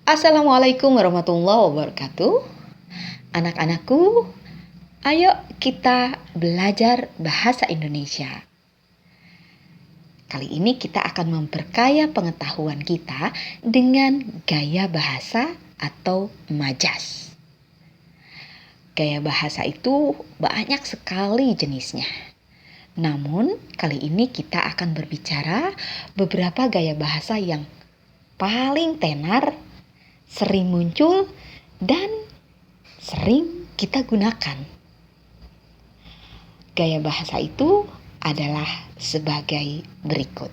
Assalamualaikum warahmatullahi wabarakatuh. Anak-anakku, ayo kita belajar bahasa Indonesia. Kali ini kita akan memperkaya pengetahuan kita dengan gaya bahasa atau majas. Gaya bahasa itu banyak sekali jenisnya. Namun, kali ini kita akan berbicara beberapa gaya bahasa yang paling tenar, sering muncul, dan sering kita gunakan. Gaya bahasa itu adalah sebagai berikut.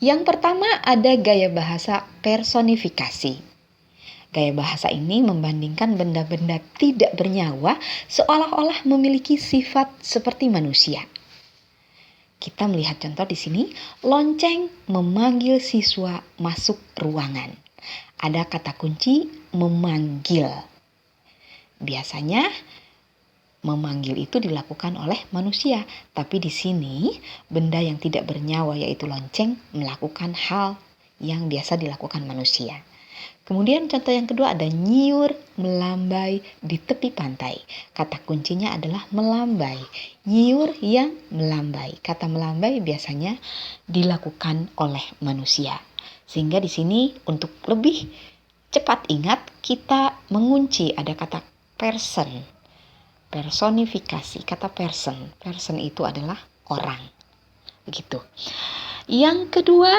Yang pertama ada gaya bahasa personifikasi. Gaya bahasa ini membandingkan benda-benda tidak bernyawa seolah-olah memiliki sifat seperti manusia. Kita melihat contoh di sini, lonceng memanggil siswa masuk ruangan. Ada kata kunci memanggil. Biasanya memanggil itu dilakukan oleh manusia, tapi di sini benda yang tidak bernyawa yaitu lonceng melakukan hal yang biasa dilakukan manusia. Kemudian contoh yang kedua ada nyiur, melambai di tepi pantai. Kata kuncinya adalah melambai. Nyiur yang melambai. Kata melambai biasanya dilakukan oleh manusia. Sehingga di sini untuk lebih cepat ingat kita mengunci ada kata person. Personifikasi, kata person. Person itu adalah orang. Begitu. Yang kedua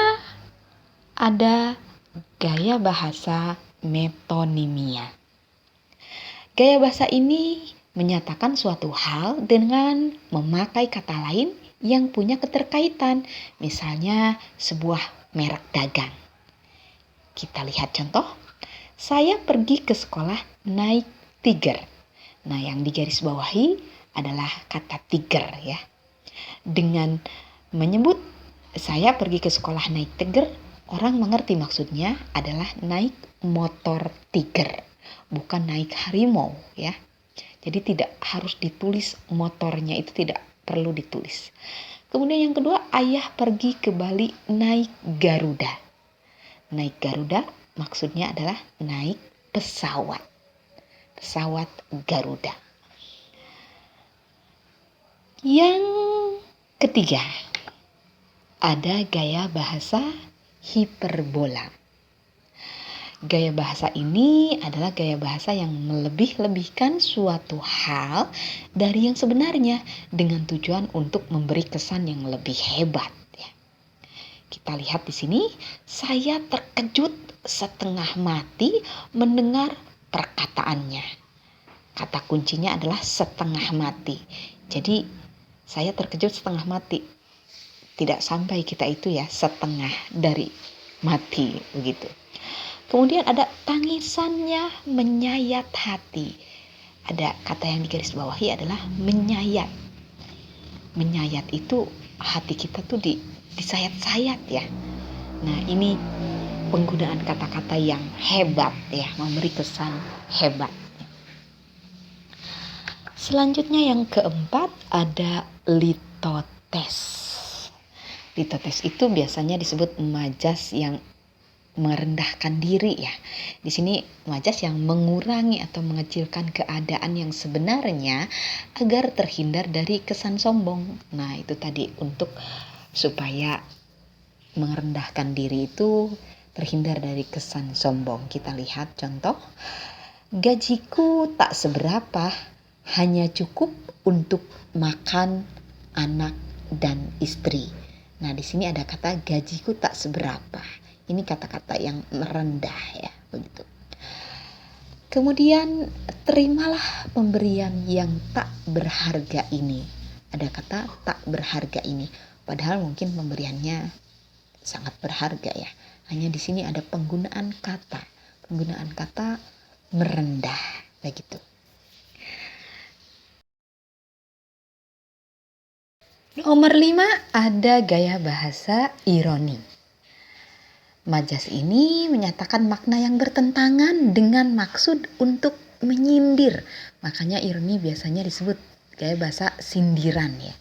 ada gaya bahasa metonimia. Gaya bahasa ini menyatakan suatu hal dengan memakai kata lain yang punya keterkaitan. Misalnya sebuah merek dagang. Kita lihat contoh. Saya pergi ke sekolah naik Tiger. Nah, yang digarisbawahi adalah kata Tiger ya. Dengan menyebut saya pergi ke sekolah naik Tiger, orang mengerti maksudnya adalah naik motor Tiger, bukan naik harimau ya. Jadi tidak harus ditulis motornya, itu tidak perlu ditulis. Kemudian yang kedua, ayah pergi ke Bali naik Garuda. Naik Garuda maksudnya adalah naik pesawat. Pesawat Garuda. Yang ketiga, ada gaya bahasa hiperbola. Gaya bahasa ini adalah gaya bahasa yang melebih-lebihkan suatu hal dari yang sebenarnya dengan tujuan untuk memberi kesan yang lebih hebat. Ya. Kita lihat di sini, saya terkejut setengah mati mendengar perkataannya. Kata kuncinya adalah setengah mati. Jadi saya terkejut setengah mati. Tidak sampai kita itu ya setengah dari mati begitu. Kemudian ada tangisannya menyayat hati. Ada kata yang digarisbawahi adalah menyayat. Menyayat itu hati kita tuh disayat-sayat ya. Nah, ini penggunaan kata-kata yang hebat ya, memberi kesan hebat. Selanjutnya yang keempat ada litotes. Litotes itu biasanya disebut majas yang merendahkan diri ya. Di sini majas yang mengurangi atau mengecilkan keadaan yang sebenarnya agar terhindar dari kesan sombong. Nah, itu tadi untuk supaya merendahkan diri itu terhindar dari kesan sombong. Kita lihat contoh. Gajiku tak seberapa, hanya cukup untuk makan anak dan istri. Nah, di sini ada kata gajiku tak seberapa. Ini kata-kata yang merendah ya, begitu. Kemudian terimalah pemberian yang tak berharga ini. Ada kata tak berharga ini. Padahal mungkin pemberiannya sangat berharga ya. Hanya di sini ada penggunaan kata merendah begitu. Nomor 5 ada gaya bahasa ironi. Majas ini menyatakan makna yang bertentangan dengan maksud untuk menyindir. Makanya ironi biasanya disebut gaya bahasa sindiran ya.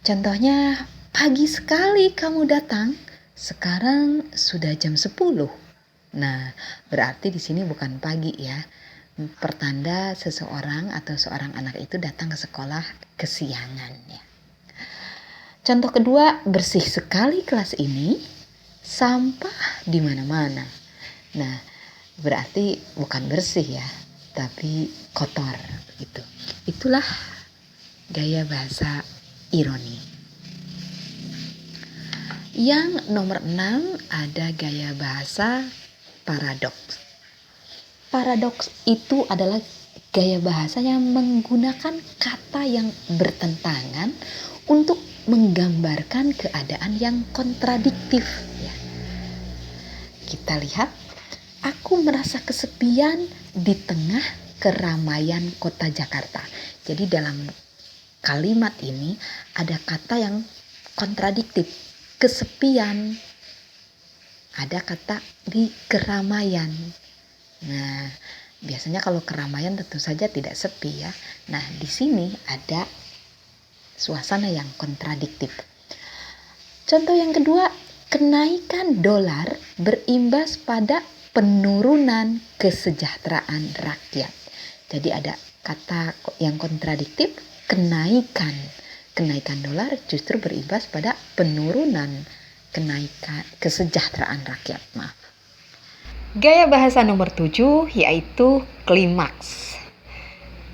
Contohnya, pagi sekali kamu datang, Sekarang sudah jam 10. Nah, berarti di sini bukan pagi ya. Pertanda seseorang atau seorang anak itu datang ke sekolah kesiangan ya. Contoh kedua, bersih sekali kelas ini, sampah di mana-mana. Nah, berarti bukan bersih ya, tapi kotor gitu. Itulah gaya bahasa ironi. Yang nomor 6 ada gaya bahasa paradoks. Paradoks itu adalah gaya bahasa yang menggunakan kata yang bertentangan untuk menggambarkan keadaan yang kontradiktif. Ya. Kita lihat, aku merasa kesepian di tengah keramaian kota Jakarta. Jadi dalam kalimat ini ada kata yang kontradiktif, kesepian. Ada kata di keramaian. Nah, biasanya kalau keramaian tentu saja tidak sepi ya. Nah, di sini ada suasana yang kontradiktif. Contoh yang kedua, kenaikan dolar berimbas pada penurunan kesejahteraan rakyat. Jadi ada kata yang kontradiktif, kenaikan. Kenaikan dolar justru berimbas pada penurunan kesejahteraan rakyat. Gaya bahasa nomor 7 yaitu klimaks.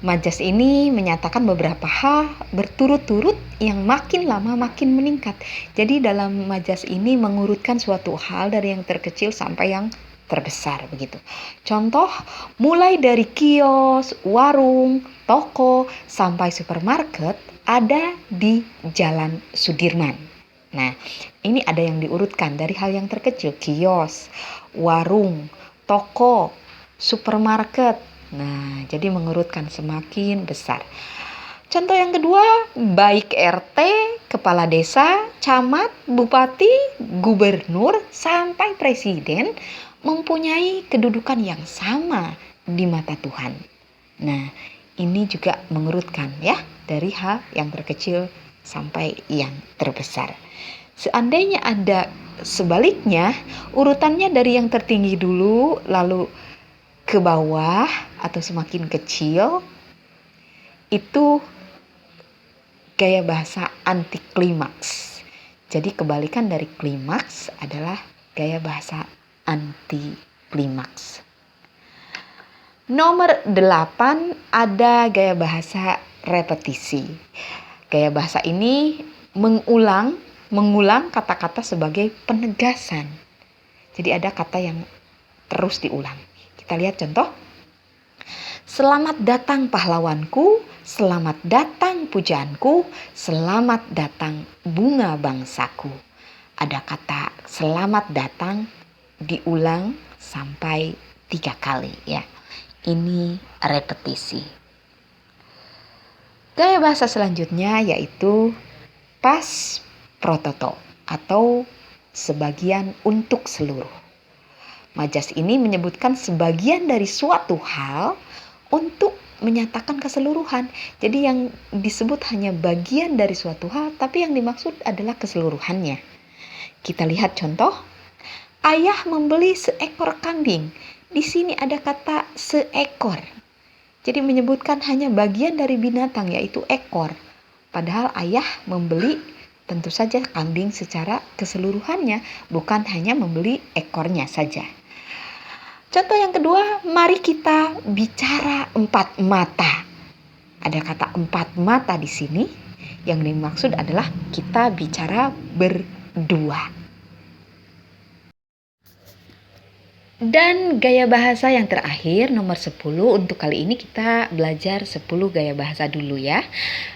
Majas ini menyatakan beberapa hal berturut-turut yang makin lama makin meningkat. Jadi dalam majas ini mengurutkan suatu hal dari yang terkecil sampai yang terbesar begitu. Contoh, mulai dari kios, warung, toko sampai supermarket ada di Jalan Sudirman. Nah, ini ada yang diurutkan dari hal yang terkecil, kios, warung, toko, supermarket. Nah, jadi mengurutkan semakin besar. Contoh yang kedua, baik RT, kepala desa, camat, bupati, gubernur, sampai presiden mempunyai kedudukan yang sama di mata Tuhan. Nah, ini juga mengurutkan ya, dari hal yang terkecil sampai yang terbesar. Seandainya ada sebaliknya, urutannya dari yang tertinggi dulu, lalu ke bawah atau semakin kecil, itu gaya bahasa anti klimaks. Jadi kebalikan dari klimaks adalah gaya bahasa anti klimaks. Nomor 8 ada gaya bahasa repetisi. Gaya bahasa ini mengulang kata-kata sebagai penegasan. Jadi ada kata yang terus diulang. Kita lihat contoh. Selamat datang pahlawanku, selamat datang pujaanku, selamat datang bunga bangsaku. Ada kata selamat datang diulang sampai 3 kali ya. Ini repetisi. Gaya bahasa selanjutnya yaitu pas prototo atau sebagian untuk seluruh. Majas ini menyebutkan sebagian dari suatu hal untuk menyatakan keseluruhan. Jadi yang disebut hanya bagian dari suatu hal, tapi yang dimaksud adalah keseluruhannya. Kita lihat contoh. Ayah membeli seekor kambing. Di sini ada kata seekor. Jadi menyebutkan hanya bagian dari binatang, yaitu ekor. Padahal ayah membeli tentu saja kambing secara keseluruhannya, bukan hanya membeli ekornya saja. Contoh yang kedua, mari kita bicara 4 mata. Ada kata 4 mata di sini, yang dimaksud adalah kita bicara berdua. Dan gaya bahasa yang terakhir, nomor 10, untuk kali ini kita belajar 10 gaya bahasa dulu ya.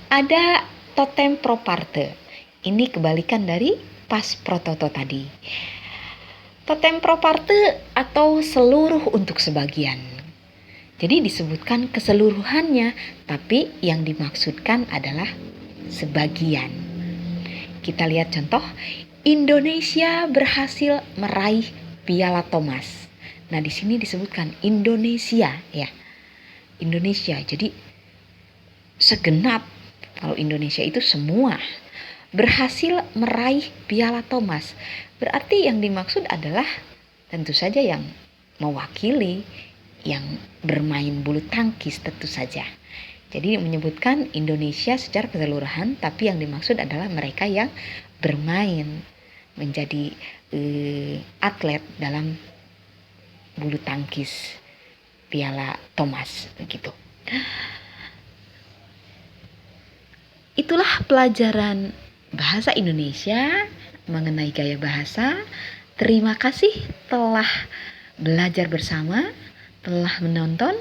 Ada totem pro parte. Ini kebalikan dari pas prototo tadi. Totem pro parte atau seluruh untuk sebagian. Jadi disebutkan keseluruhannya, tapi yang dimaksudkan adalah sebagian. Kita lihat contoh, Indonesia berhasil meraih Piala Thomas. Nah, di sini disebutkan Indonesia ya. Indonesia. Jadi segenap, kalau Indonesia itu semua. berhasil meraih Piala Thomas. Berarti yang dimaksud adalah tentu saja yang mewakili, yang bermain bulu tangkis tentu saja. Jadi menyebutkan Indonesia secara keseluruhan, tapi yang dimaksud adalah mereka yang bermain menjadi atlet dalam bulu tangkis Piala Thomas begitu. Itulah pelajaran bahasa Indonesia mengenai gaya bahasa. Terima kasih telah belajar bersama, telah menonton.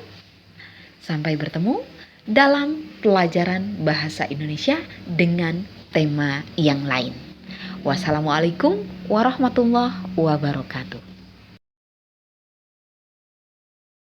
Sampai bertemu dalam pelajaran bahasa Indonesia dengan tema yang lain. Wassalamualaikum warahmatullahi wabarakatuh.